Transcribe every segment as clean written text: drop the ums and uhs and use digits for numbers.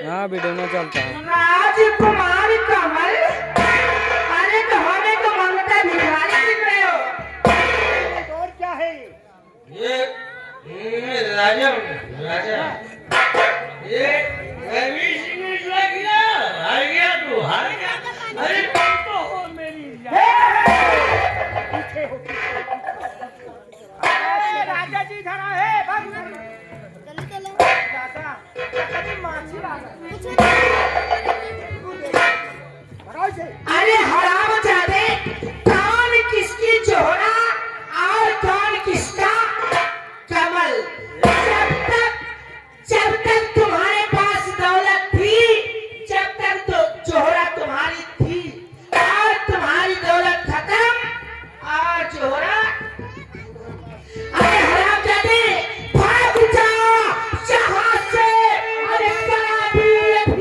हाँ वीडियो में चलता है। राजकुमार कमल, अरे तो हमें तो मंगता भिखारी दिख रहे हो। और क्या है ये राजा राजा ये रवि सिंह ने गया हार गया तू हार गया। अरे तुम तो हो मेरी पीछे हो। अरे राजा जी धरा है दादा कभी माछी अरे हराम जादे, कौन किसकी जोड़ा और कौन किसका कमल। जब तक तुम्हारे पास दौलत थी, जब तक तो जोड़ा तुम्हारी थी, और तुम्हारी दौलत खत्म और जोड़ा। अरे हराम जादे, भाग जाओ जहां से। अरे शराबी भी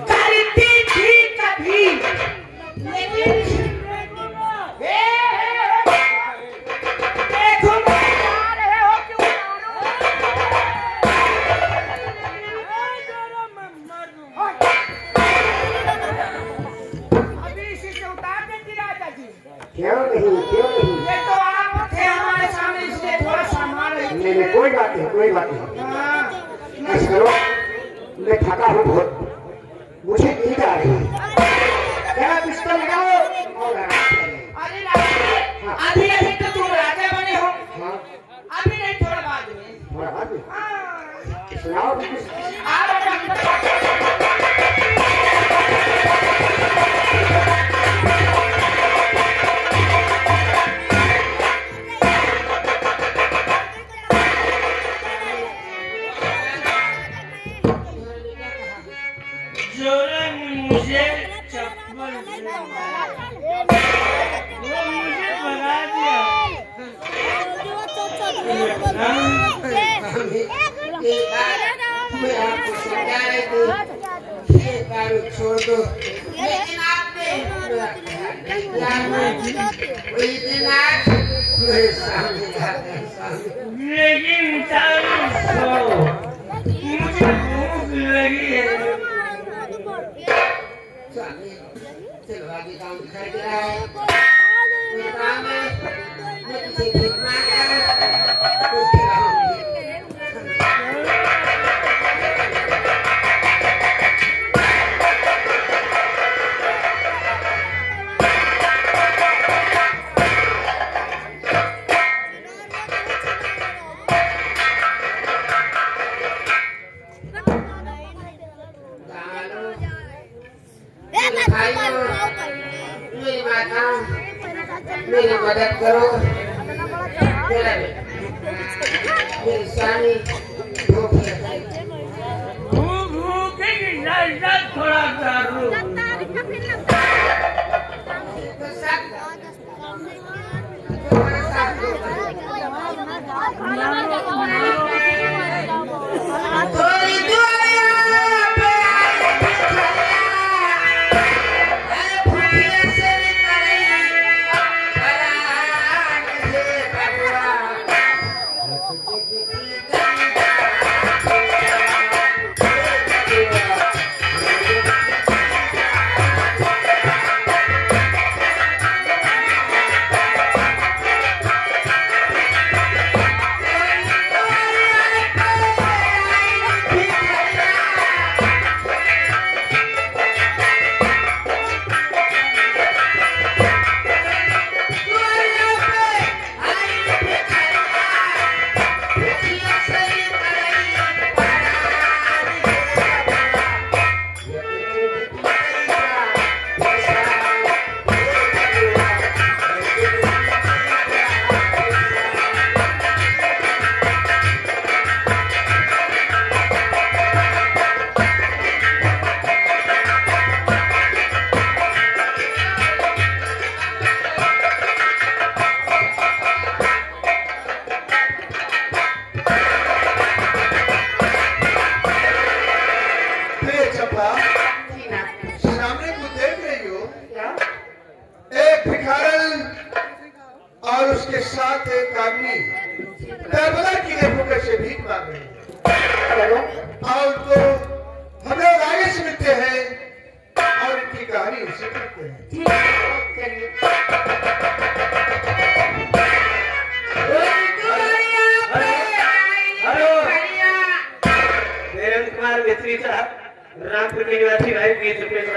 करती थी कभी, लेकिन देखो अभी इसी से उतार देती राजा जी। क्यों नहीं क्यों नहीं। ये तो आप थे हमारे सामने, इसलिए थोड़ा संभाल रही थी। नहीं कोई बात नहीं कोई बात नहीं। हाँ, ऐसा करो, मैं थका हूँ बहुत, मुझे नींद आ रही है। क्या पिस्टल लगाओ और आराम करें। अरे राजा, अभी अभी तो तुम राजा बने हो, हाँ अभी नहीं थोड़ा बाद में। थोड़ा बाद में हाँ, सुनाओ कुछ। आ राजा। जोरा ने मुझे चप्पल से मारा, वो मुझे भगा दिया। मैं आपको समझा रही थी, ये दारू छोड़ दो। लेकिन आपने वही दिन आज मेरे सामने जाते हैं सामने। लेकिन मुझे भूख लगी है। चलो आगे काम दिखाई दे रहा है। कोई काम है, मैं किसी को मांगा, उसके लाऊंगी। मेरी माता, मेरी मदद करो। तेरा भी मेरी शानी धोखी है भूखे की ना थोड़ा दारू तो सब तुम्हारे साथ थोड़ी दुआया पे आई भूखिया से निकली परान से बबुआ सामने को देख रही हो एक भिखारन और उसके साथ एक आदमी दरबार की भूखे से भीख मांग रहे हैं और तो हम लोग आगे से मिलते हैं और इनकी कहानी उनसे करते हैं देवेंद्र कुमार मिस्त्री साहब रामपुर के निवासी भाई के सुपेश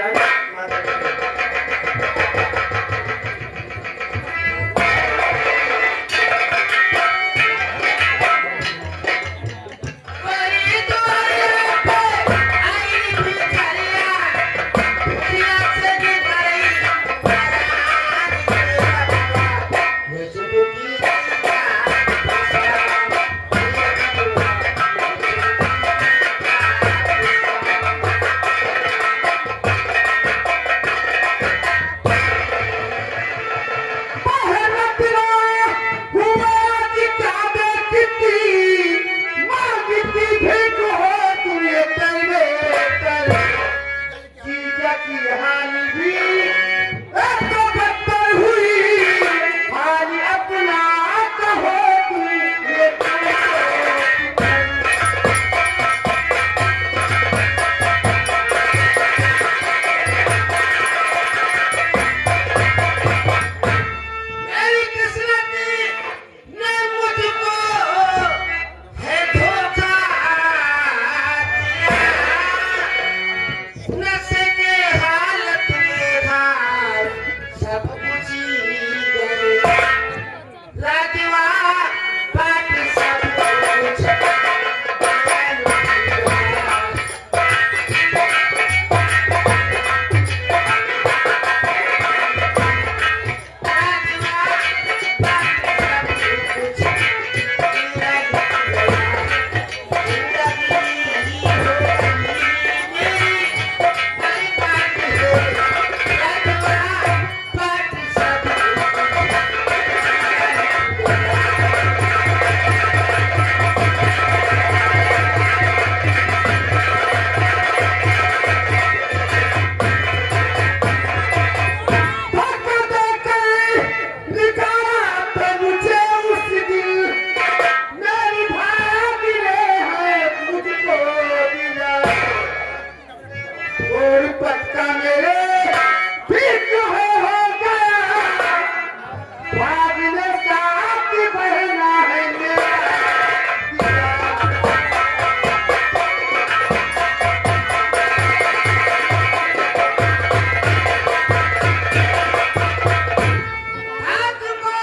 आपको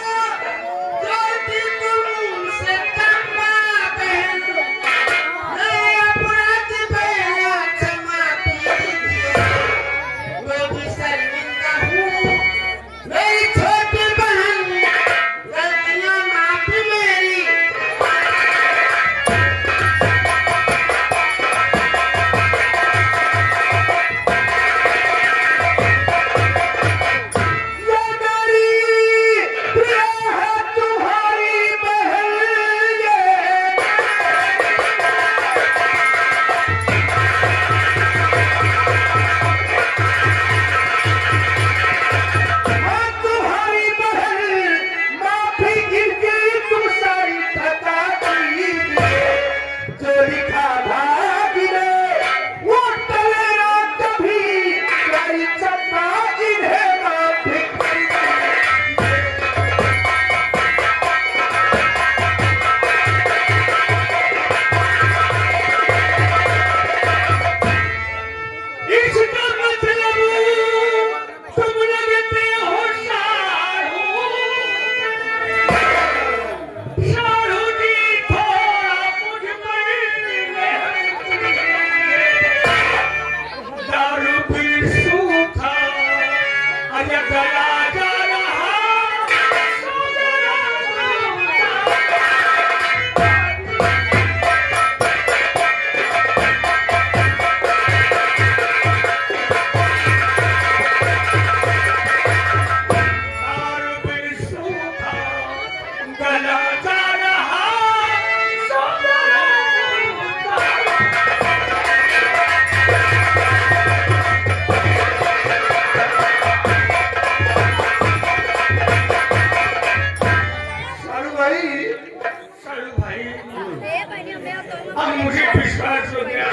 मुझे विश्वास हो गया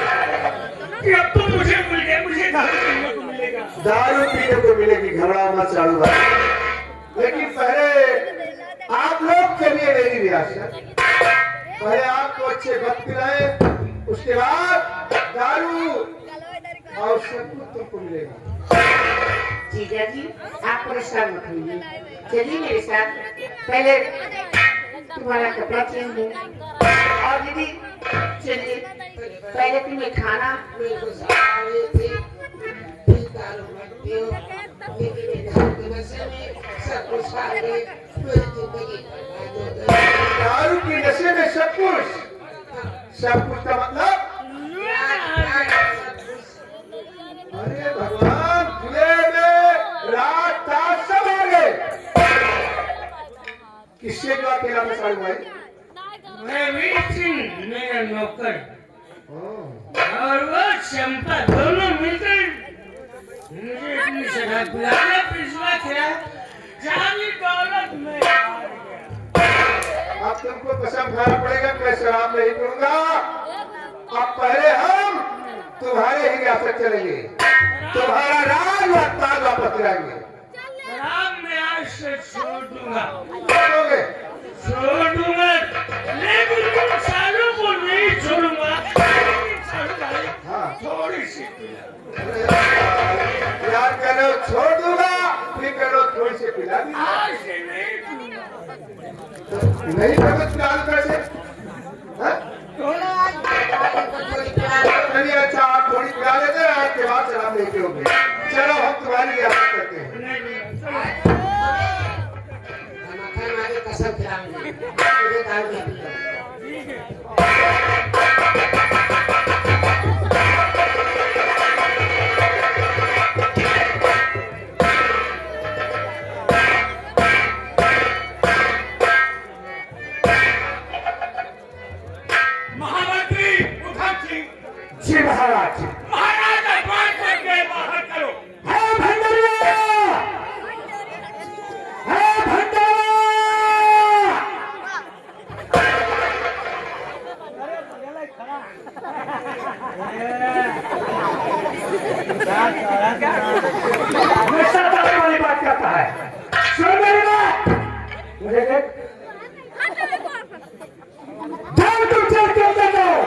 कि अब तो मुझे मिल गया, मुझे दारू पीने को मिलेगा। दारू पीने को मिलेगी, घबरा मत चालू भाई। लेकिन पहले आप लोग चलिए मेरी रियासत, पहले आपको अच्छे वक्त पिलाए, उसके बाद दारू और सब कुछ तुमको मिलेगा। जीजा जी आप परेशान मत होइए, चलिए मेरे साथ। पहले तुम्हारा कपड़ा चेंज हो, और दीदी चलिए पहले तुम्हें खाना मेरे को सारे थे, फिर दारू मत पियो, लेकिन दारू के नशे में सब कुछ खा गए, मेरी जिंदगी बर्बाद हो गई। दारू की नशे में सब कुछ का मतलब? अरे भगवान, खुले में रात रात सब आ गए। किससे जो अकेला में साड़ू भाई? रवि सिंह मेरा नौकर और वो चंपा दोनों मिलकर मुझे अपनी शराब पिलाने पिछला खिला, सारी दौलत में हार गया। अब तुमको कसम खाना पड़ेगा, मैं शराब नहीं पीऊंगा। अब पहले हम तुम्हारे ही रियासत चलेंगे, तुम्हारा राज और ताज वापस लाएंगे। शराब मैं आज से छोड़ दूंगा, छोड़ोगे? छोड़ दूंगा, लेकिन तुम सालों को नहीं छोड़ूंगा। हाँ। थोड़ी सी यार कह रहे हो छोड़ दूंगा, फिर कह रहे हो थोड़ी सी पिला दी। आज से नहीं दूंगा। नहीं करते पिला दो कैसे? हाँ? चलिए अच्छा, आप थोड़ी पिला देते हैं, आपके बाद शराब नहीं पियोगे। चलो हम तुम्हारी रियासत करते हैं। कसम खिलाऊंगी, मुझे दारू नहीं पियो। महामंत्री उधम सिंह, जी महाराज। महाराज अखबार करके बाहर करो। है भंडारिया, है भंडारिया। हमेशा दारू वाली बात करता है। सुन मेरी बात, मुझे देख, जाओ तुम चल के उतर जाओ।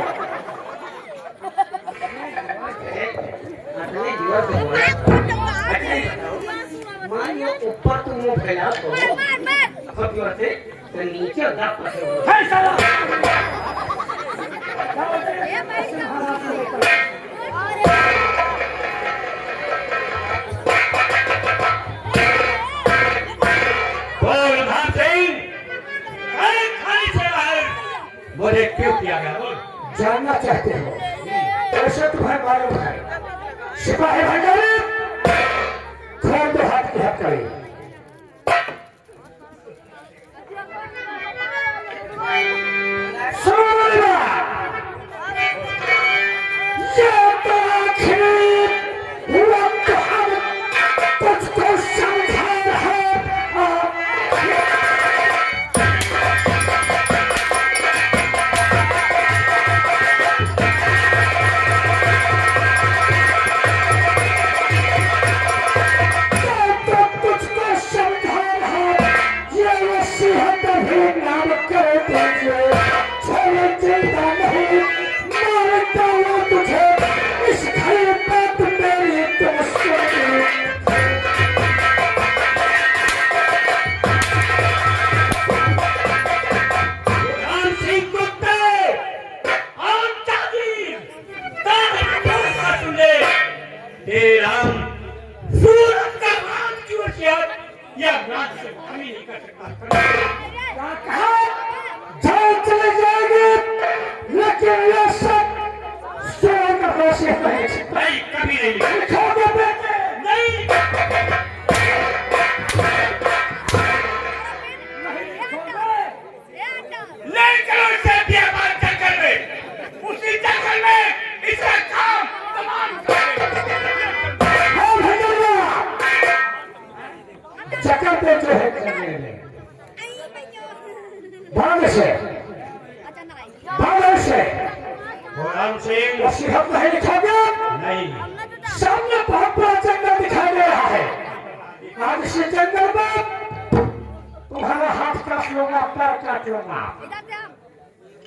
मान लो ऊपर तुम मुंह फैला तो नीचे है साला। बोल उधम सिंह, अरे खाली से बाहर मुझे क्यों किया गया? बोल। जानना चाहते हो? वैसे तुम्हें मालूम है, सिपाही भंडारी खोल दो हाथ की हथकड़ी। सुनो मेरी बात, ये तो आखिरी वक्त हम तुझको समझा रहे हैं। तुझको समझा रहा है, ये नसीहत भी नाम कर दीजिए, छोड़ देता नहीं, मार डाला तुझे इस घर बात मेरी तुम सुनिए। राम सिंह कुत्ते और जागीर, ताबड़तोड़ का सुने। हे राम, सूरत का राम क्यों किया? यह रात से कमी नहीं कर सकता। कहा जान चले जाएंगे, लेकिन ये सब स्वयं का वैसे नहीं भाई कभी नहीं छोड़ो बेटे। नहीं ले चलो इसे बियाबान जंगल में, उसी जंगल में इसका काम तमाम कर दे। हाँ भैया, जगह पे जो है करने में भाग से राम सिंह नसीहत नहीं लिखोगे? नहीं, सामने बहुत बड़ा जंगल दिखाई दे रहा है। आज इस जंगल में तुम्हारा हाथ काट लूंगा, पैर काट लूंगा।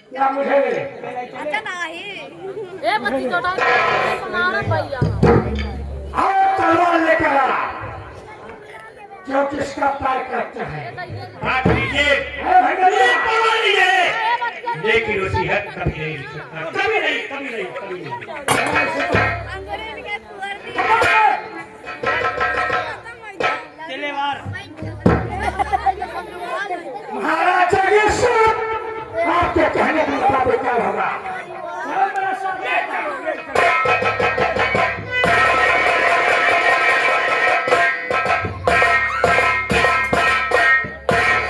क्या मुझे आओ तलवार लेकर आ, जो किसका पैर काटते हैं। काट लीजिए, ए भैया, करवा लीजिए, लेकिन नसीहत कभी नहीं लिख सकता, कभी नहीं, कभी नहीं, कभी नहीं। महाराज आगे सुन, आपके कहने का मुताबिक क्या होगा।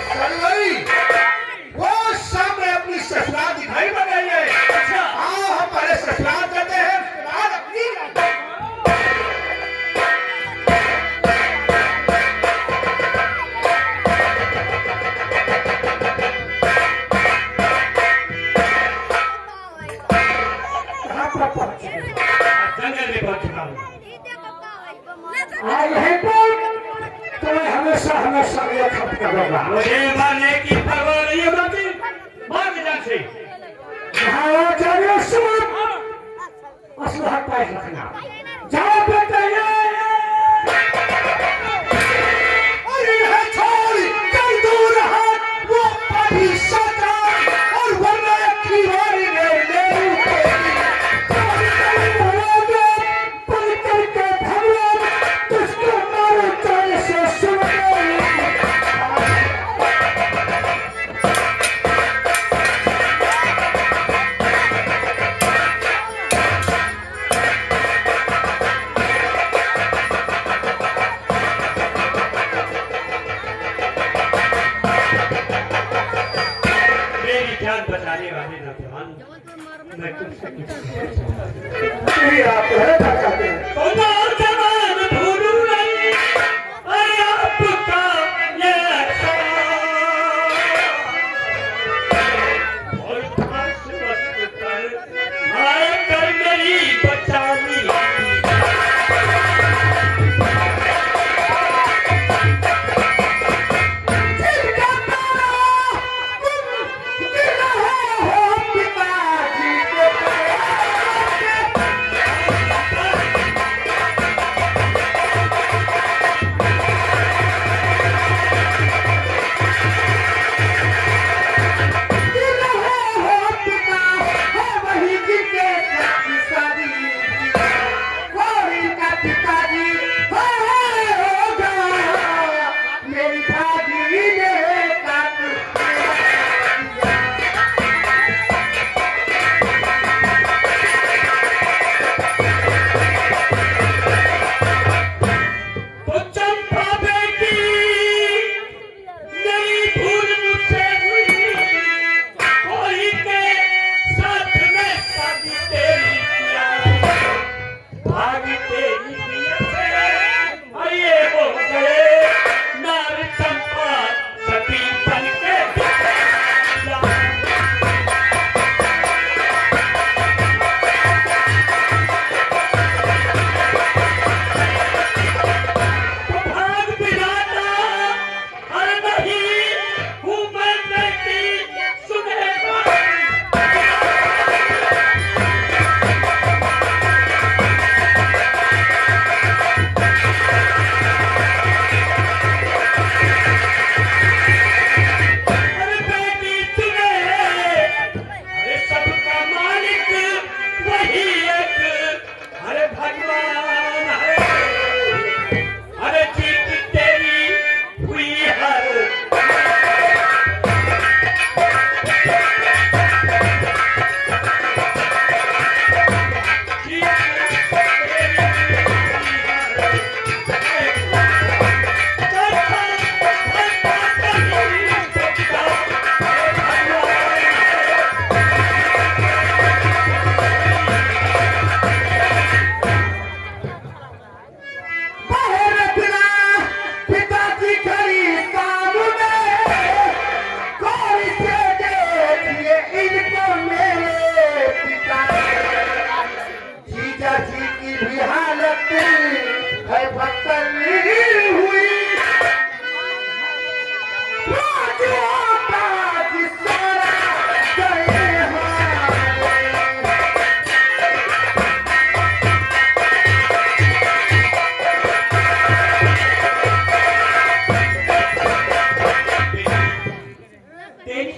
सरवरी, वो सामने अपनी ससुराल दिखाई पड़ रही है। अच्छा, आओ हम पहले ससुराल जाते हैं, उसके बाद अपनी कहाँ पर पहुंचे? जंगल में पहुंच चुका हूँ। यहीं पर तुम्हें हमेशा हमेशा ये खत्म करूंगा। मुझे मारने की परवाह नहीं है बाकी, मार दे जान से। महाराज आगे सुन, असलहा पैर रखना। जाओ बेटा, अरे है छोड़, कल दूर रहा, वो पापी शैतान, और वरना एक दीवारी में ले मेरी जान बचाने वाले नौजवान, मैं तुमसे कुछ आप रहना चाहते हैं। तो नौजवान भूलू नहीं, अरे आपका ये एहसान। और खास वक्त पर आए कर मेरी बचानी।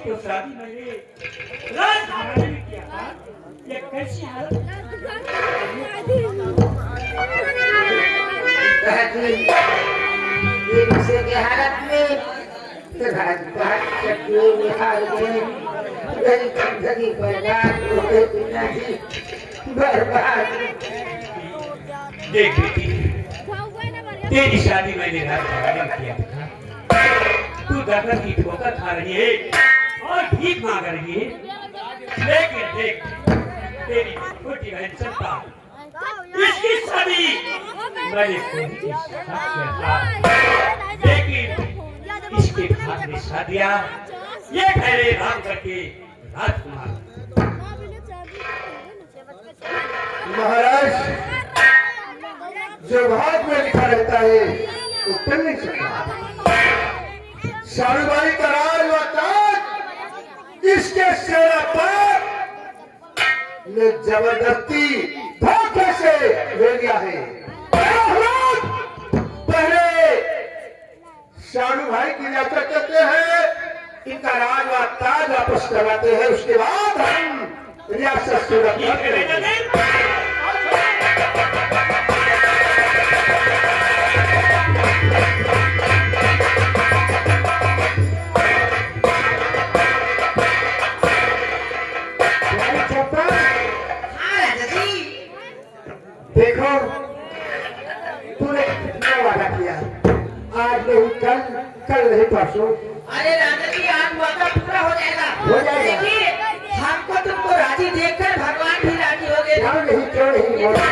तो शादी मैंने राजघराने में किया था। ये कैसी हालत ये गुस्से के हालत में राजपाट चक्की निकाल गए गरीब जिंदगी बर्बाद हो गई पिताजी बर्बाद। देख बेटी, तेरी शादी मैंने राजघराने में किया था। तू दरबार की ठोकर खा रही है और भीख मांग रही है, लेकिन देख तेरी छोटी बहन चंपा, इसकी शादी मैंने खुद के साथ किया था। लेकिन इसके भाग में शादियां ये पहले राम करके राजकुमार। महाराज, जो भाग में लिखा रहता है वो कर नहीं सकता। सारूबाई का राज व ताज इसके सेना पर ने जबरदस्ती धोखे से ले लिया है। पहले शानू भाई की यात्रा करते हैं, इनका राज व ताज वापस करवाते हैं, उसके बाद हम रियासत सुरक्षा करेंगे। देखो, तूने कितना वादा किया, आज नहीं कल, कल नहीं परसों। अरे राजा जी, आज वादा पूरा हो जाएगा। हो जाएगा। देखिए, हमको तुमको राजी देखकर भगवान भी राजी हो गए। क्यों नहीं, क्यों नहीं बोला?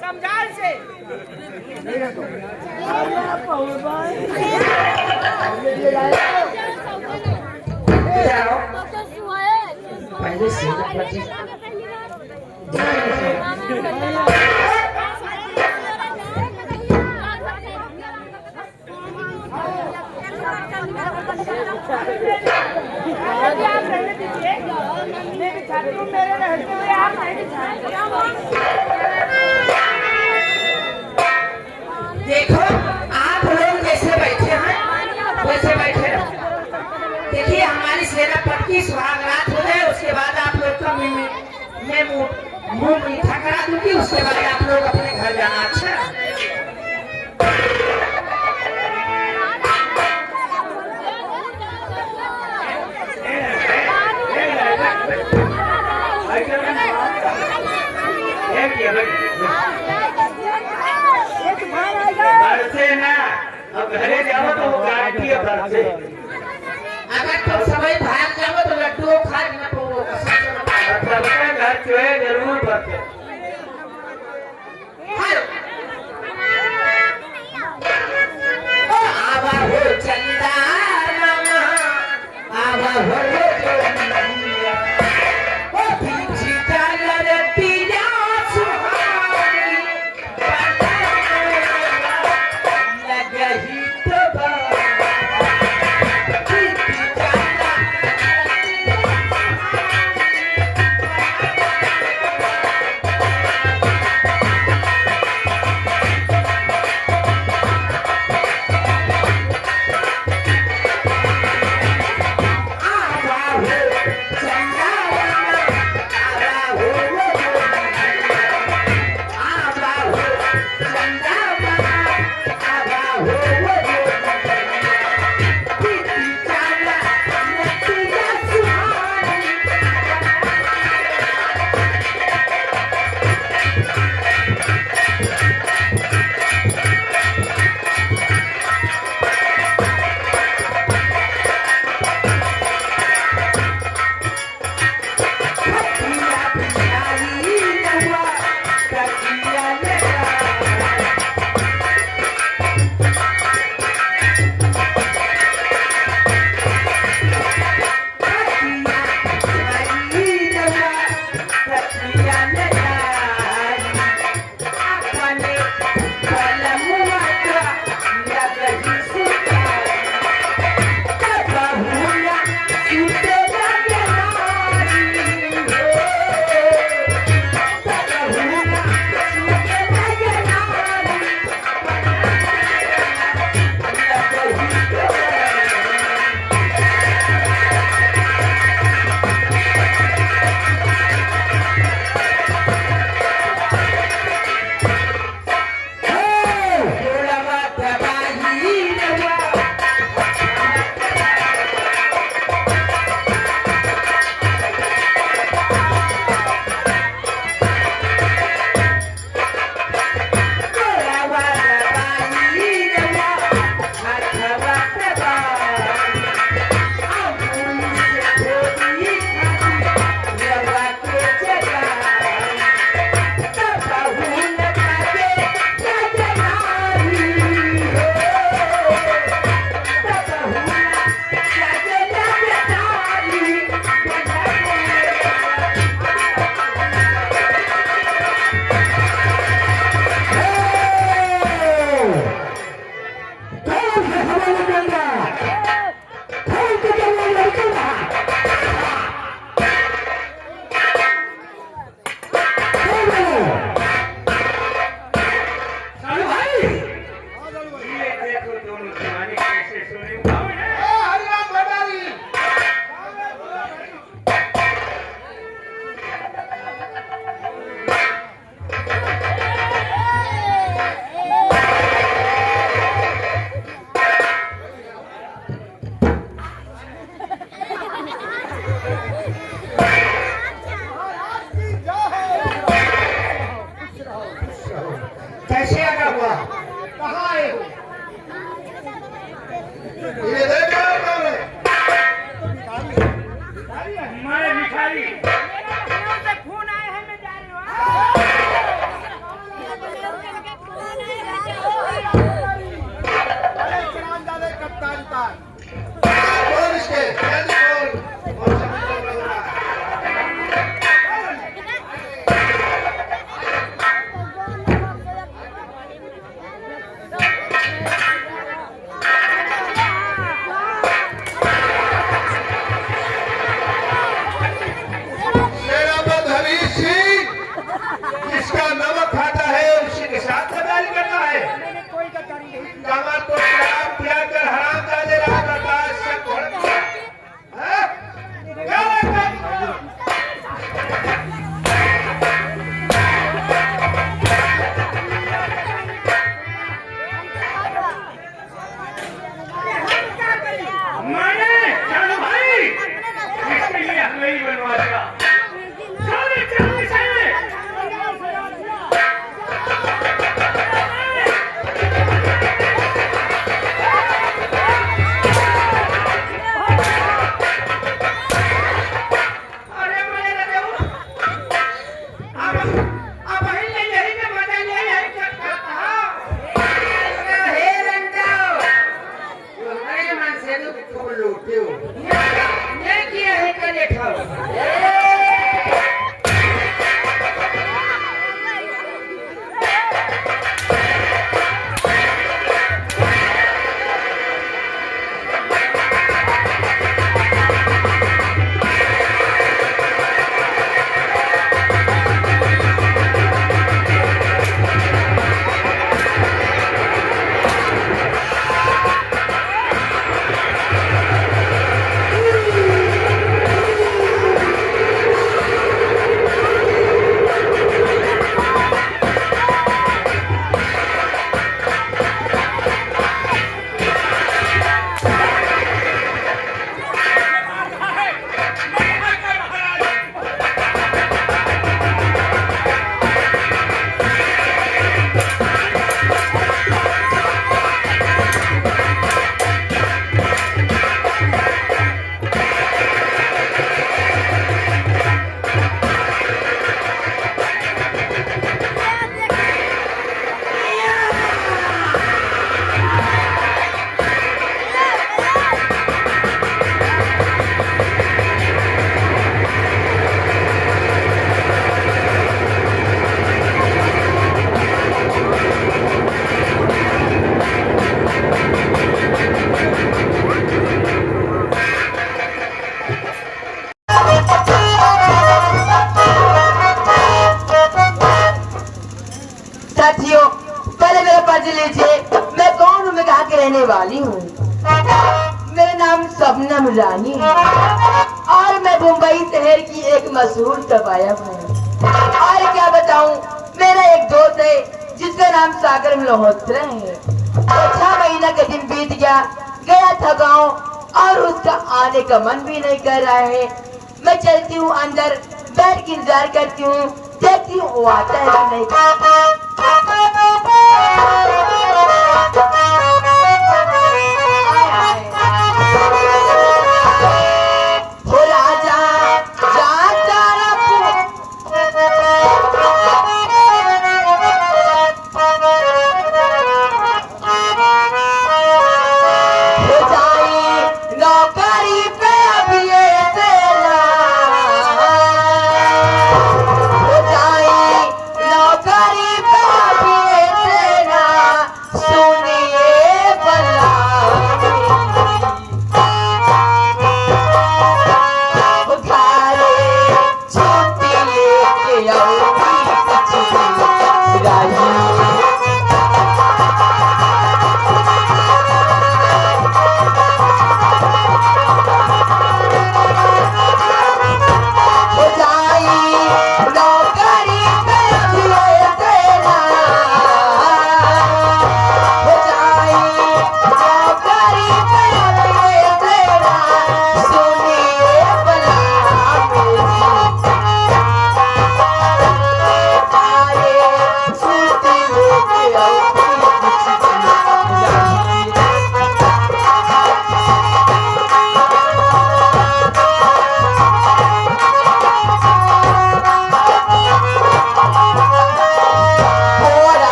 समझाल से जाओ, पहले सीधा बच्चे देखो, आप लोग जैसे बैठे हैं वैसे बैठे रहो। देखिए, हमारी सेना पटकी सुहाग रात हो जाए, उसके बाद आप लोग का मैं मुंह मीठा करा दूंगी, उसके बाद आप लोग अपने घर जाना। अच्छा, बरसे ना, अब घरे जाओ तो वो गारंटी है बरसे। अगर तुम समय भाग जाओ तो लड्डू खा लेना तो सबका घर जो है जरूर बरसे। हेलो, आवा हो चंदा मामा, आवा हो चंदा, ओ पीछे डालर पीला सुहानी, लगही तो बात, पीछे डालर ये देख रहा कौन है? मैं भिखारी। कौन इसके? जल्दी बोल। कौन सा मतलब लग रहा है? सेनापति हरीश सिंह, जिसका नमक खाता है उसी के साथ गद्दारी करता है। कमर को शराब पिलाकर हराम जादे रहा करता है, सब भड़क गया। हैं? क्या लगता है? मैंने चलो भाई, इसके लिए हलवाई बनवा दिया। चलो चलो चलो। अरे मैंने लगे हूँ। अब हिले यही में मजा ले यही करता था। हे रंगाओ, तुम्हारे मन से तो तुम लूटे हो। ये किया है करे खाओ। साथियों, पहले मेरा परिचय लीजिए। मैं कौन हूँ, मैं कहाँ के रहने वाली हूँ। मेरा नाम सबनम रानी है और मैं मुंबई शहर की एक मशहूर तवायब हूँ। और क्या बताऊँ, मेरा एक दोस्त है जिसका नाम सागर मल्होत्रा है। 6 महीना का दिन बीत गया था गाँव और उसका आने का मन भी नहीं कर रहा है। मैं चलती हूँ अंदर, बैठ के इंतजार करती हूँ, देखती हूँ वो आता है कि नहीं। हो राजा राजा हो जाए नौकरी पे अब ये सेना, हो जाए नौकरी पे अब ये सेना।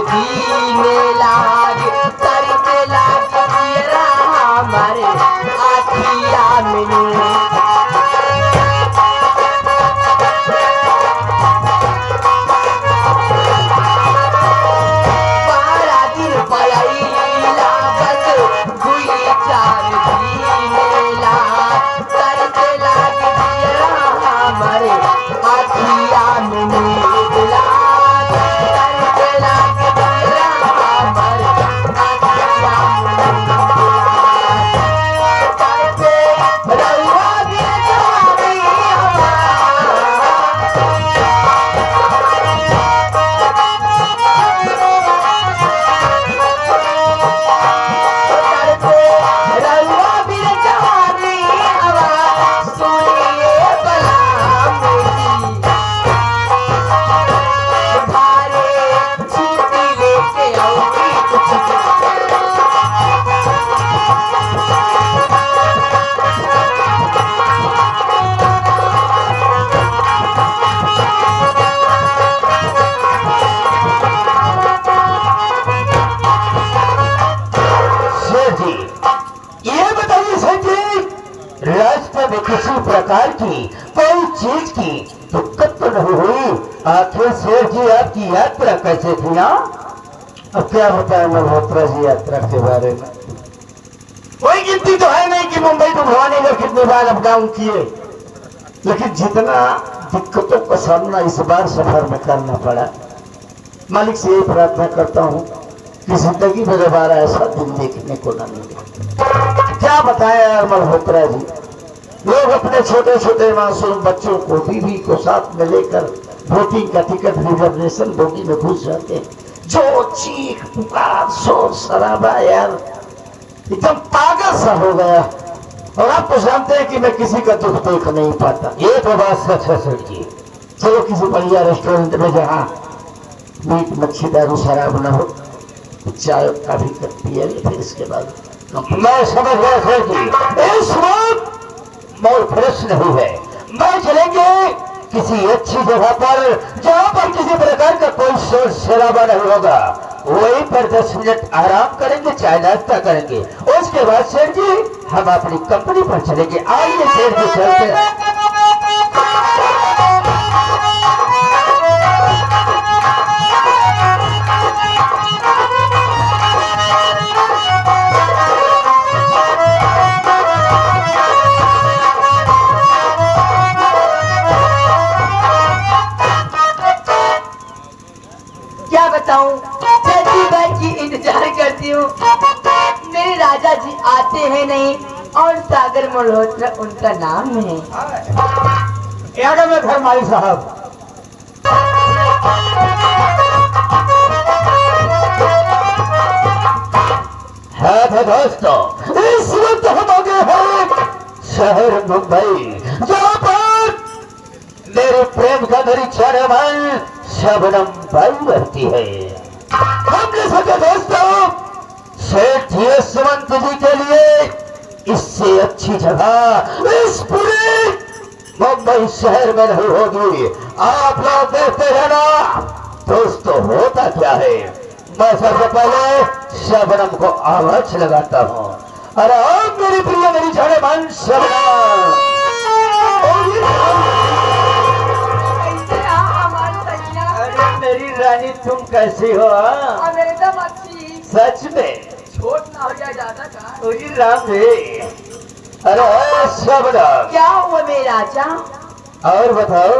जीने लाग करते लाग जियरा हमारे आखिया में किसी प्रकार की कोई चीज की दिक्कत तो नहीं हुई। आखिर शेर जी आपकी यात्रा कैसे थी ना? अब क्या बताएं मल्होत्रा जी यात्रा के बारे में। कोई गिनती तो है नहीं कि मुंबई को भवानी में कितनी बार अप डाउन किए, लेकिन जितना दिक्कतों का सामना इस बार सफर में करना पड़ा, मालिक से यही प्रार्थना करता हूँ कि जिंदगी में दोबारा ऐसा दिन देखने को न मिले। क्या बताएं यार मल्होत्रा जी, लोग अपने छोटे छोटे मासूम बच्चों को, बीवी को साथ में लेकर वोटिंग का टिकट रिजर्वेशन बोगी में घुस जाते हैं। जो चीख पुकार शोर शराबा यार, एकदम पागल सा हो गया। और आप तो जानते हैं कि मैं किसी का दुख देख नहीं पाता। ये तो बात सच है सर जी। चलो किसी बढ़िया रेस्टोरेंट में जहाँ मीट मच्छी दारू शराब न हो, चाय का भी कप पिए, फिर इसके बाद मैं समझ गया सर जी। इस वक्त मूड फ्रेश नहीं है, मैं चलेंगे किसी अच्छी जगह पर जहाँ पर किसी प्रकार का कोई शोर शराबा नहीं होगा। वहीं पर 10 मिनट आराम करेंगे, चाय नाश्ता करेंगे, उसके बाद शेर जी हम अपनी कंपनी पर चलेंगे। आइए शेर जी चलते हैं। क्या बताऊं, जल्दी भर की इंतजार करती हूँ। मेरे राजा जी आते हैं नहीं और सागर मल्होत्रा उनका नाम है। यादव में घर माली साहब, है दोस्तों, इस वक्त हम आ गए हैं शहर मुंबई, जहाँ पर मेरे प्रेम का मेरी चरमन शबनम बाई रहती है। हमने सोचा दोस्तों, सेठ यशवंत जी के लिए इससे अच्छी जगह इस पूरे मुंबई शहर में नहीं होगी। आप लोग देखते रहना दोस्तों, होता क्या है। मैं सबसे पहले शबनम को आवाज लगाता हूँ। अरे अब मेरी प्रिय मेरी चरमन शबनम, मेरी रानी तुम कैसी हो? एकदम अच्छी। सच में? छोट ना हो जाए ज्यादा का। राम जी, अरे शबनम, क्या हुआ मेरे राजा? और बताओ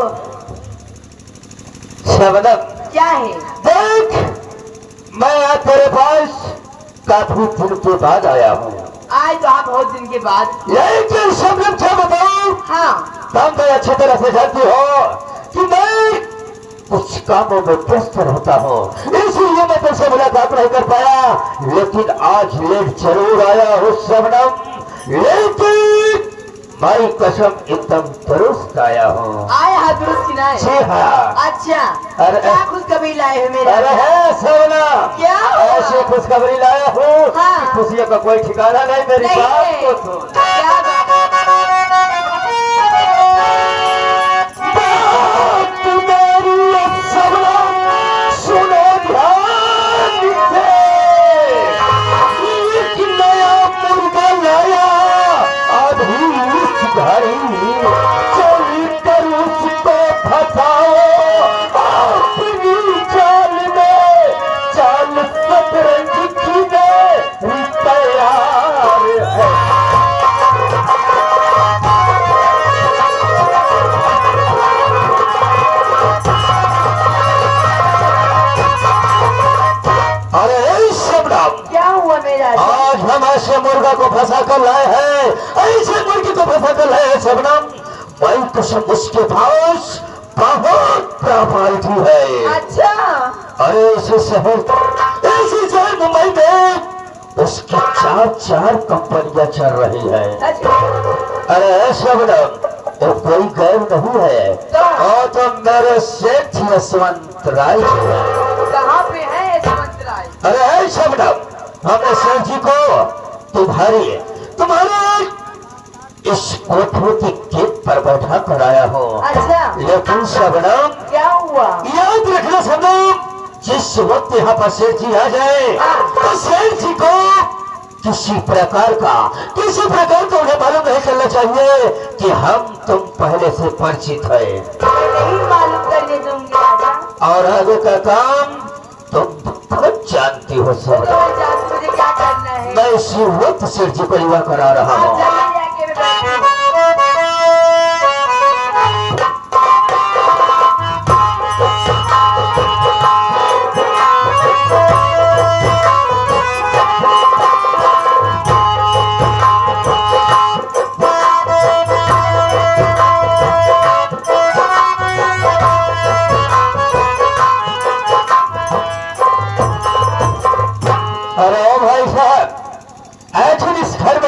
शबनम, क्या है? देख, मैं आज तेरे पास काफी दिन के बाद आया हूँ। आज तो आप बहुत दिन के बाद। लेकिन शबनम क्या बताओ, हाँ, तुम तो अच्छी तरह से जानती हो कि मैं कुछ कामों में व्यस्त रहता हूँ, इसलिए मैं तुमसे मुलाकात नहीं कर पाया। लेकिन आज लेट जरूर आया हूँ शबनम, लेकिन भाई कसम एकदम दुरुस्त आया हूँ। आया है दुरुस्त ना है? जी हाँ। अच्छा, अरे क्या खुशखबरी लाए हो मेरे? अरे है शबनम, क्या हुआ? ऐसी खुशखबरी लाया हूँ, हाँ। खुशियों का कोई ठिकाना नहीं। मेरी नहीं बात है। को सुन। क्या बात? बात मेरी शबनम सुनो ध्यान ऐसे मुर्गा को फंसा कर लाए हैं, ऐसे मुर्गी को फंसा कर लाए हैं शबनम। मैं तो सब उसके पास बहुत प्रॉपर्टी है। अच्छा, अरे ऐसे शहर मुंबई में उसकी चार कंपनियां चल रही है। अरे शबनम, तो कोई गैर नहीं है, और तो मेरे सेठ यशवंत राय जी है। कहाँ पे है यशवंत राय? अरे शबनम, हमने सेठ जी को तुम्हारे इस कोठरी की गेट पर बैठा कराया हो। अच्छा, लेकिन शबनम, क्या हुआ? याद रखना शबनम, जिस वक्त यहाँ पर सेठ जी आ जाए तो सेठ जी को किसी प्रकार का उन्हें मालूम नहीं चलना चाहिए कि हम तुम पहले से परिचित है। नहीं मालूम करने दूंगी राजा। और आगे का काम तुम खुद जानती हो सब। मुझे क्या करना है? मैं इसी वक्त सेठ जी को युवा करा रहा हूँ।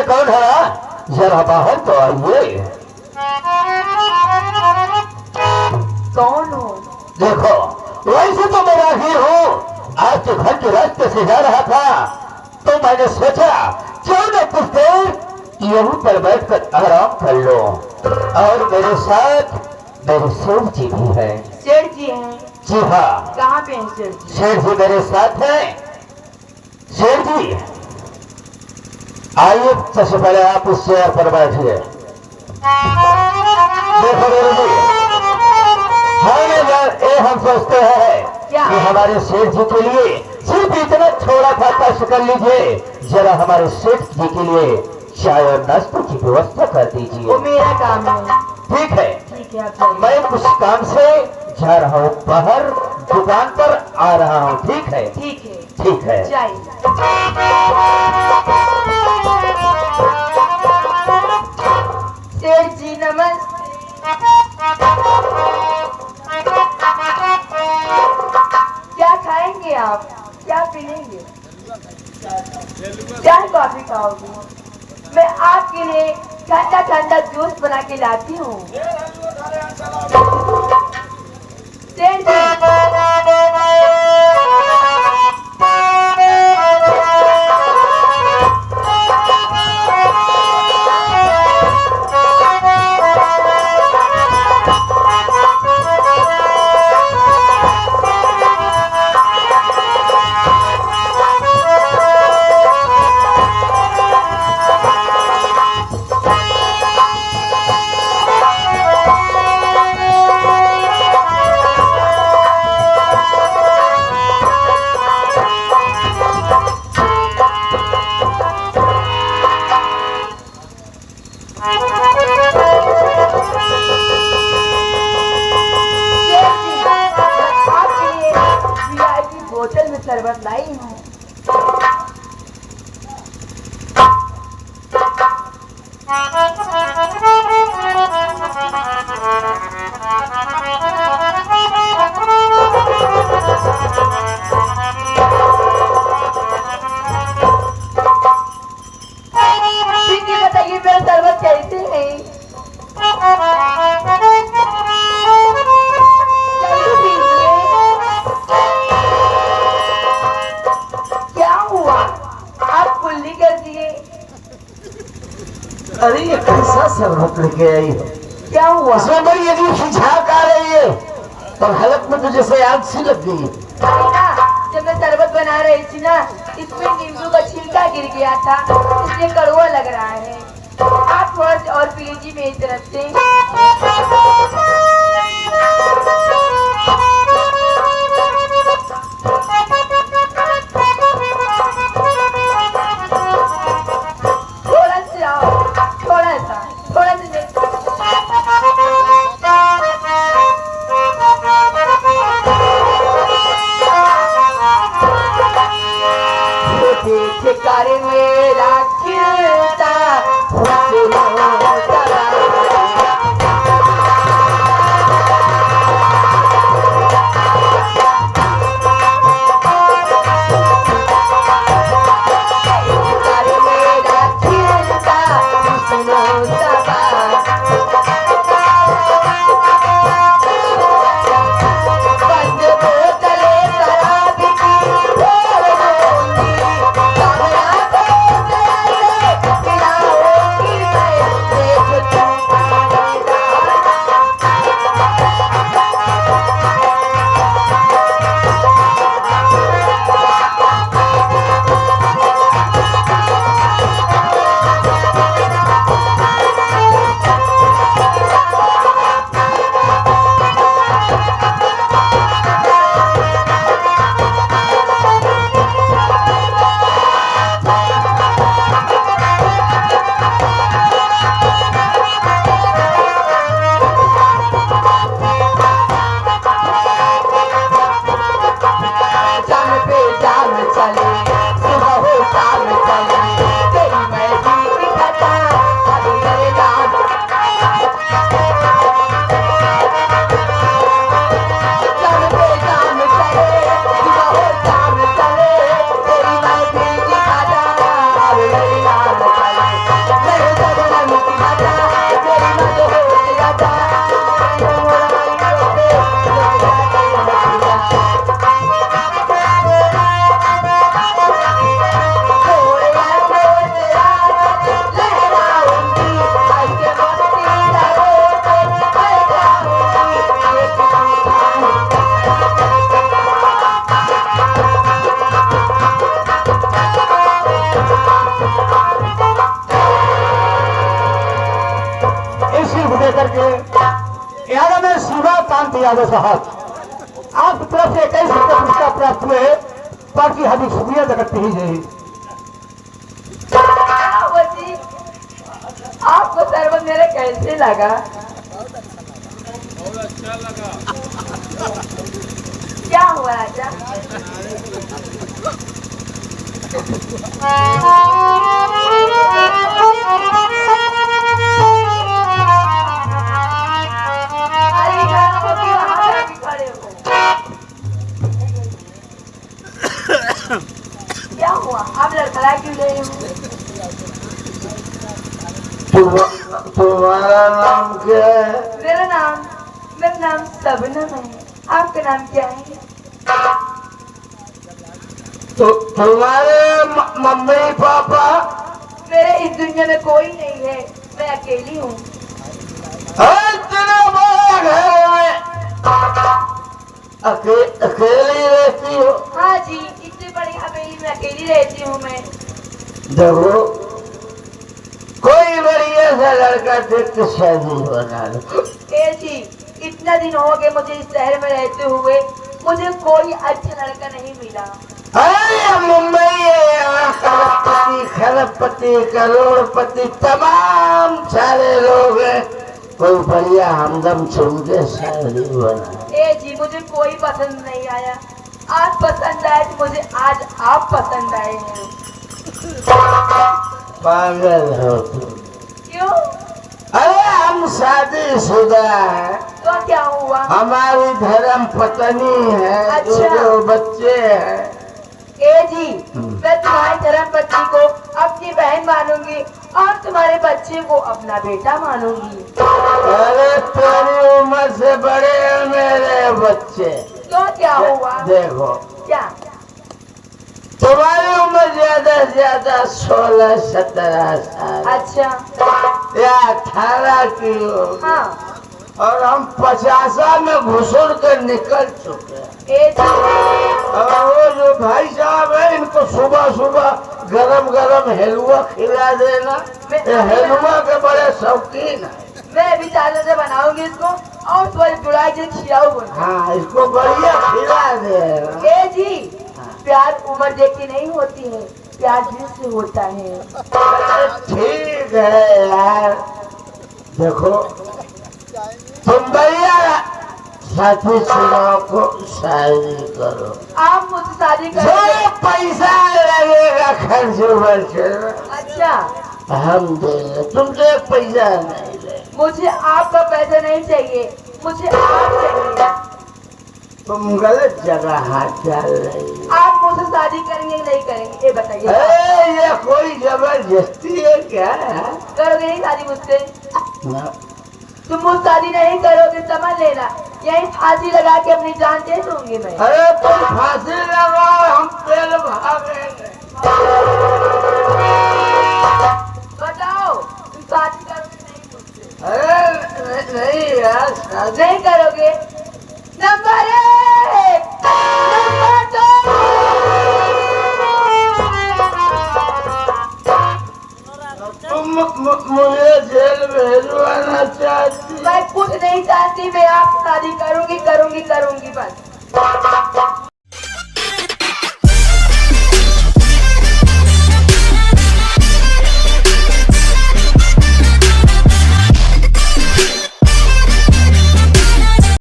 कौन है? जरा बाहर तो आइए। कौन हो? देखो, वैसे तो मैं ही हूँ। आपके घर के रास्ते से जा रहा था तो मैंने सोचा क्यों न कुछ देर यहीं पर बैठकर आराम कर लो। और मेरे साथ मेरे सेठ जी भी है। सेठ जी हैं? जी हाँ। कहाँ पे हैं सेठ जी? सेठ जी मेरे साथ है। सेठ जी आइए, सबसे पहले आप उस चेयर पर बैठिए। देखो मेरे जी, हम सोचते हैं कि हमारे सेठ जी के लिए सिर्फ इतना थोड़ा सा कष्ट कर लीजिए। जरा हमारे सेठ जी के लिए चाय और नाश्ते की व्यवस्था कर दीजिए। वो मेरा काम है। ठीक है, ठीक है, आप जाइए। मैं कुछ काम से जा रहा हूँ बाहर, दुकान पर आ रहा हूँ। ठीक है? ठीक है, ठीक है। जाइए। सेठ जी नमस्ते। क्या खाएंगे आप? क्या पीएंगे? चाय कॉफी खाओगे? मैं आपके लिए ठंडा ठंडा जूस बना के लाती हूँ। सेठ जी बोतल में शरबत लाई हूँ। बताइए मेरा शरबत कैसे है? अरे ये कैसा शरबत लेके आई है? क्या हुआ? इसमें बड़ी अजीब सी झाग आ रही है और हलक में तो जैसे आग सी लग गई। जब मैं शरबत बना रही थी ना, इसमें नींबू का छिलका गिर गया था, इसलिए कड़वा लग रहा है। आप थोड़ा सा और पी लीजिए मेरी तरफ से। ठिकारे मेरा यादव साहब, आपकी तरफ से 21 रुपये पुरस्कार प्राप्त हुए। बाकी हमें शुक्रिया जगत ही नहीं। जी आपको सरवन मेरा कैसे लगा? क्या हुआ राजा? अरे गाना हो गया, वहाँ जाके खड़े हो। क्या हुआ? आप लड़खड़ा क्यों गए हो? तुम्हारा नाम क्या है? मेरा नाम सबनम है। आपका नाम क्या है? तो तुम्हारे मम्मी पापा? मेरे इस दुनिया में कोई नहीं है, मैं अकेली हूँ। इतना बड़ा घर में अकेली रहती हो? हाँ जी, इतनी बड़ी हवेली में अकेली रहती हूँ मैं। देखो, कोई बढ़िया सा लड़का देख के शादी बना लो। ए जी, इतना दिन हो गए मुझे इस शहर में रहते हुए, मुझे कोई अच्छा लड़का नहीं मिला। अरे मुंबई है, यहाँ खरबपति करोड़पति तमाम सारे लोग हैं। कोई बढ़िया हमदम चुन के शादी बना। ए जी, मुझे कोई पसंद नहीं आया। आज पसंद आए तो मुझे आज आप पसंद आए हैं। पागल हो तुम। क्यों? अरे हम शादीशुदा है, तो क्या हुआ? हमारी धर्म पत्नी है। अच्छा। दो बच्चे हैं। ए जी, मैं तुम्हारी धर्म पत्नी को अपनी बहन मानूंगी और तुम्हारे बच्चे को अपना बेटा मानूंगी। अरे तेरी उम्र से बड़े हैं मेरे बच्चे। तो क्या हुआ? देखो, क्या? तुम्हारी उम्र ज्यादा से ज्यादा 16-17 साल अच्छा। या 18 की होगी। हाँ। और हम 50 में घुसुर कर निकल चुके हैं। ए जी, और वो जो भाई साहब है, इनको सुबह सुबह गरम गरम हलवा खिला देना। ये हलवा के बड़े शौकीन है। मैं अभी चादर से बनाऊंगी इसको और तुम्हारी जुड़ाई से खिलाऊंगी। हाँ, इसको बढ़िया खिला देना। ए जी, प्यार उम्र देख के नहीं होती है, प्यार दिल से होता है। ठीक है यार, देखो तुम बढ़िया साथी चुनाव को शादी करो। आप मुझसे शादी जो करेंगे? पैसा लगेगा खर्च वर्च अच्छा, हम देंगे, तुमसे पैसा नहीं लेंगे। मुझे आपका पैसा नहीं चाहिए, मुझे आप चाहिए। तुम गलत जगह हाथ डाल रही हो। आप मुझसे शादी करेंगे नहीं करेंगे ये बताइए। अरे ये कोई जबरदस्ती है क्या? करोगे नहीं शादी मुझसे? ना। तुम मुझसे शादी नहीं करोगे समझ लेना, यही फांसी लगा के अपनी जान दे दूंगी मैं। अरे तुम फांसी लगाओ, हम पेल भागेंगे। बताओ, तुम शादी करोगे नहीं मुझसे? अरे नहीं यार, शादी नहीं करोगे? Number 1, number 2। तुम मुझे जेल भेजवाना चाहती? मैं कुछ नहीं चाहती, मैं आपसे शादी करूंगी करूंगी करूंगी।